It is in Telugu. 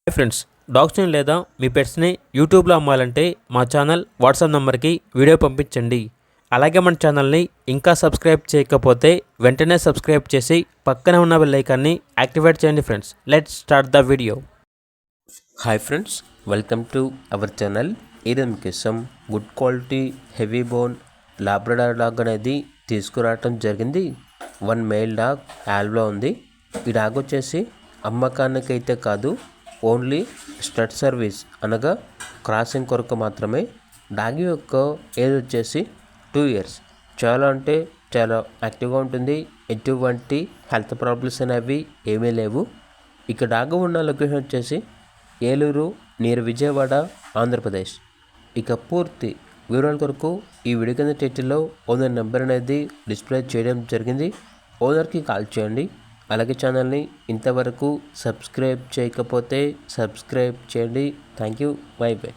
హాయ్ ఫ్రెండ్స్, డాగ్స్ని లేదా మీ పెట్స్ని యూట్యూబ్లో అమ్మాలంటే మా ఛానల్ వాట్సాప్ నెంబర్కి వీడియో పంపించండి. అలాగే మన ఛానల్ని ఇంకా సబ్స్క్రైబ్ చేయకపోతే వెంటనే సబ్స్క్రైబ్ చేసి పక్కనే ఉన్న బెల్ ఐకాన్ని యాక్టివేట్ చేయండి. Friends, let's start the video. Hi friends, welcome to our channel. ఈరోజు మీకోసం good quality heavy bone Labrador dog అనేది తీసుకురావటం జరిగింది. వన్ మేల్ డాగ్ యాల్వ్లో ఉంది. ఈ డాగ్ వచ్చేసి అమ్మకానికైతే కాదు, ఓన్లీ స్టడ్ సర్వీస్ అనగా క్రాసింగ్ కొరకు మాత్రమే. డాగ్ యొక్క ఏజ్ వచ్చేసి 2 years. చాలా అంటే చాలా యాక్టివ్గా ఉంటుంది. ఎటువంటి హెల్త్ ప్రాబ్లమ్స్ అనేవి ఏమీ లేవు. ఇక డాగ్ ఉన్న లొకేషన్ వచ్చేసి ఏలూరు నియర్ విజయవాడ, ఆంధ్రప్రదేశ్. ఇక పూర్తి వివరాల కొరకు ఈ వీడియో కింద టైటిల్లో ఓనర్ నెంబర్ అనేది డిస్ప్లే చేయడం జరిగింది. ఓనర్కి కాల్ చేయండి. అలాగే ఛానల్ని ఇంతవరకు సబ్స్క్రైబ్ చేయకపోతే సబ్స్క్రైబ్ చేయండి. Thank you. By by.